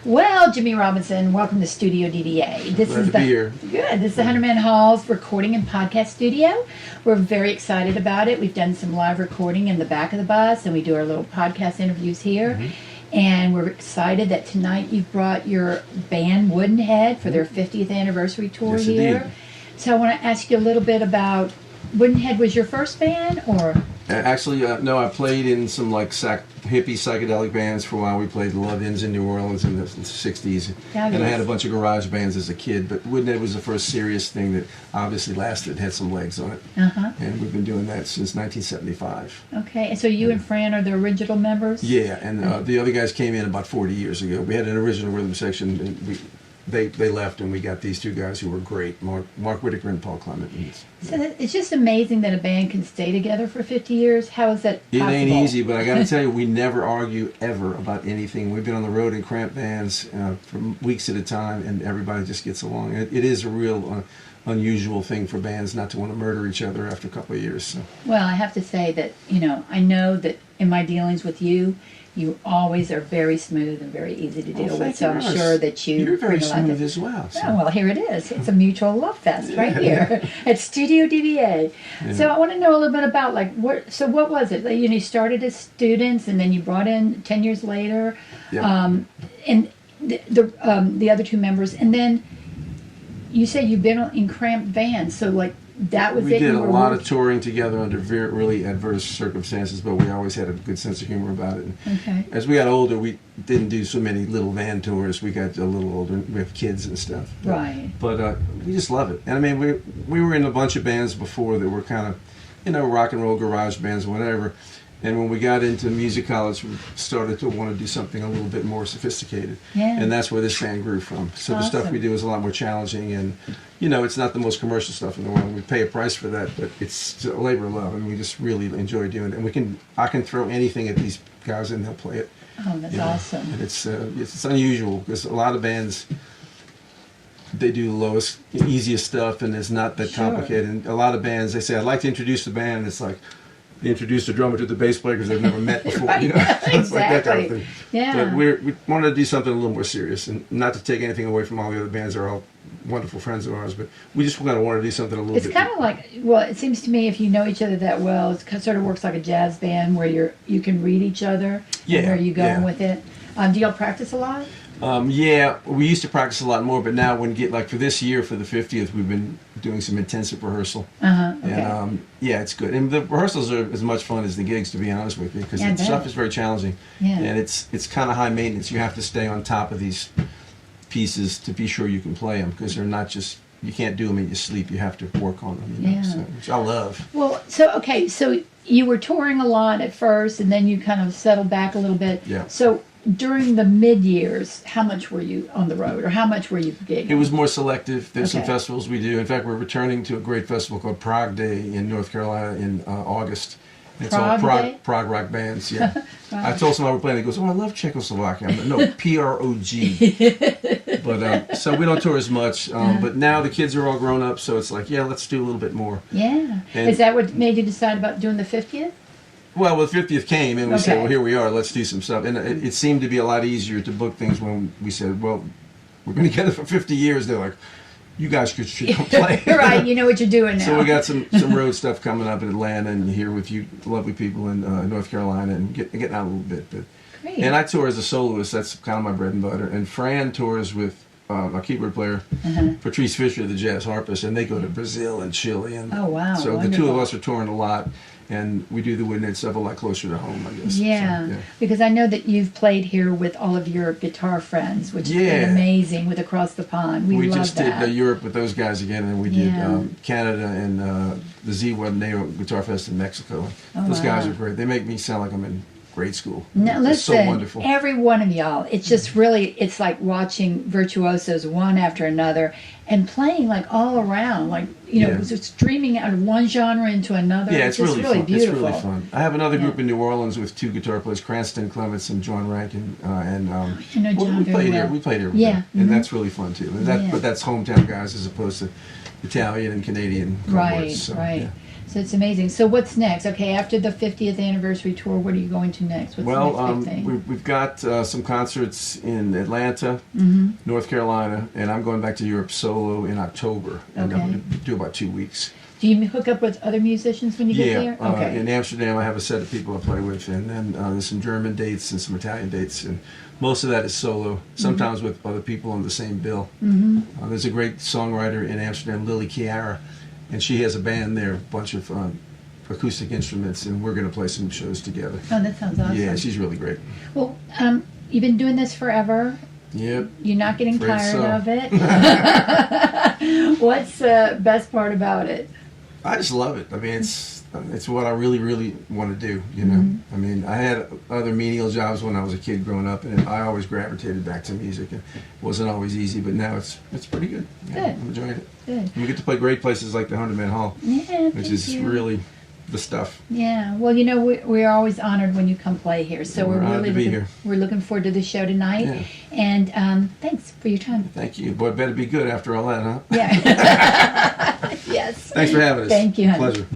Well, Jimmy Robinson, welcome to Studio DBA. Glad to be here. Good. This is the Hunterman Hall's recording and podcast studio. We're very excited about it. We've done some live recording in the back of the bus, and we do our little podcast interviews here. And we're excited that tonight you've brought your band Woodenhead for their 50th anniversary tour Yes, here. indeed. So I want to ask you a little bit about Woodenhead. Was your first band, or? Actually, no, I played in some like hippie psychedelic bands for a while. We played the Love-Ins in New Orleans in the 60s. And I had a bunch of garage bands as a kid, but Woodenhead was the first serious thing that obviously lasted, had some legs on it. And we've been doing that since 1975. Okay, and so you and Fran are the original members? Yeah, and the other guys came in about 40 years ago. We had an original rhythm section, and they left, and we got these two guys who were great, Mark Whitaker and Paul Clement. So it's just amazing that a band can stay together for 50 years. How is that possible? It ain't easy, but I got to tell you, we never argue ever about anything. We've been on the road in cramped bands for weeks at a time, and everybody just gets along. It is a real unusual thing for bands not to want to murder each other after a couple of years. So. Well, I have to say that, I know that in my dealings with you, you always are very smooth and very easy to deal with. So I'm sure that you're very bring a lot of smooth as well. So. Oh, well, here it is. It's a mutual love fest right here at Studio DBA. Yeah. So I want to know a little bit about what was it? You started as students, and then you brought in 10 years later, and the other two members, and then you said you've been in cramped bands. So that was we it. We did a lot of touring together under really adverse circumstances, but we always had a good sense of humor about it. Okay. As we got older, we didn't do so many little van tours. We got a little older. We have kids and stuff. Right. But we just love it. And I mean, we were in a bunch of bands before that were kind of, rock and roll garage bands, whatever. And when we got into music college, we started to want to do something a little bit more sophisticated. Yeah. And that's where this band grew from. So the stuff we do is a lot more challenging, and, it's not the most commercial stuff in the world. We pay a price for that, but it's a labor of love, and we just really enjoy doing it. And I can throw anything at these guys, and they'll play it. Oh, that's awesome. And it's unusual, because a lot of bands, they do the lowest, easiest stuff, and it's not that complicated. And a lot of bands, they say, I'd like to introduce the band, and it's like, they introduce the drummer to the bass player because they've never met before. Right. Exactly. It's like that kind of thing. Yeah. But we wanted to do something a little more serious, and not to take anything away from all the other bands. They're all wonderful friends of ours, but we just kind of wanted to do something a little bit. It's kind of like, it seems to me if you know each other that well, it sort of works like a jazz band where you can read each other. Yeah. Where you going with it? Do y'all practice a lot? Yeah, we used to practice a lot more, but now for this year, for the 50th, we've been doing some intensive rehearsal. Okay. And it's good. And the rehearsals are as much fun as the gigs, to be honest with you, because the stuff is very challenging. Yeah. And it's kind of high maintenance. You have to stay on top of these pieces to be sure you can play them, because they're not just, you can't do them in your sleep. You have to work on them, so, which I love. Well, so you were touring a lot at first, and then you kind of settled back a little bit. Yeah. So during the mid-years, how much were you on the road, or how much were you gigging? It was more selective. There's some festivals we do. In fact, we're returning to a great festival called Prague Day in North Carolina in August. It's all prog rock bands, yeah. I told somebody we're playing, he goes, I love Czechoslovakia. I'm like, no, P-R-O-G. But, so we don't tour as much. But now the kids are all grown up, so it's like, let's do a little bit more. Yeah. Is that what made you decide about doing the 50th? Well, the 50th came, and we said, well, here we are, let's do some stuff. And it seemed to be a lot easier to book things when we said, well, we're going to get it for 50 years. They're like, you guys should come play. Right, you know what you're doing now. So we got some road stuff coming up in Atlanta and here with you lovely people in North Carolina, and getting out a little bit. But, great. And I tour as a soloist. That's kind of my bread and butter. And Fran tours with a keyboard player, Patrice Fisher, the jazz harpist, and they go to Brazil and Chile. And oh, wow. So wonderful. The two of us are touring a lot. And we do the Woodenhead stuff a lot closer to home, I guess. Yeah, so, because I know that you've played here with all of your guitar friends, which has been amazing with Across the Pond. We love just that. did Europe with those guys again, and we did Canada and the Z1 Guitar Fest in Mexico. Those guys are great. They make me sound like I'm in grade school. Now, listen, so wonderful. Every one of y'all, it's just really, it's like watching virtuosos one after another and playing all around, just streaming out of one genre into another. Yeah, it's really fun. Beautiful. It's really fun. I have another group in New Orleans with two guitar players, Cranston Clements and John Rankin, we played here. We played here with them, and that's really fun too. And but that's hometown guys as opposed to Italian and Canadian. Right, so, right. Yeah. So it's amazing. So what's next? Okay, after the 50th anniversary tour, what are you going to next? What's the next big thing? We've got some concerts in Atlanta, North Carolina, and I'm going back to Europe solo in October. And I'm going to do about 2 weeks. Do you hook up with other musicians when you get there? Okay. In Amsterdam, I have a set of people I play with, and then there's some German dates and some Italian dates, and most of that is solo, sometimes with other people on the same bill. There's a great songwriter in Amsterdam, Lily Chiara, and she has a band there, a bunch of acoustic instruments, and we're going to play some shows together. Oh, that sounds awesome. Yeah, she's really great. Well, you've been doing this forever. Yep. You're not getting tired of it. What's the best part about it? I just love it. I mean, it's what I really, really want to do, you know. I mean, I had other menial jobs when I was a kid growing up, and I always gravitated back to music. It wasn't always easy, but now it's pretty good. Yeah, Good. I'm enjoying it. Good. And we get to play great places like the 100-Man Hall, which is really the stuff. Yeah. Well, you know, we're always honored when you come play here. So we're honored to be here. We're looking forward to the show tonight. Yeah. And thanks for your time. Thank you. Boy, it better be good after all that, huh? Yeah. Yes. Thanks for having us. Thank you, honey. Pleasure.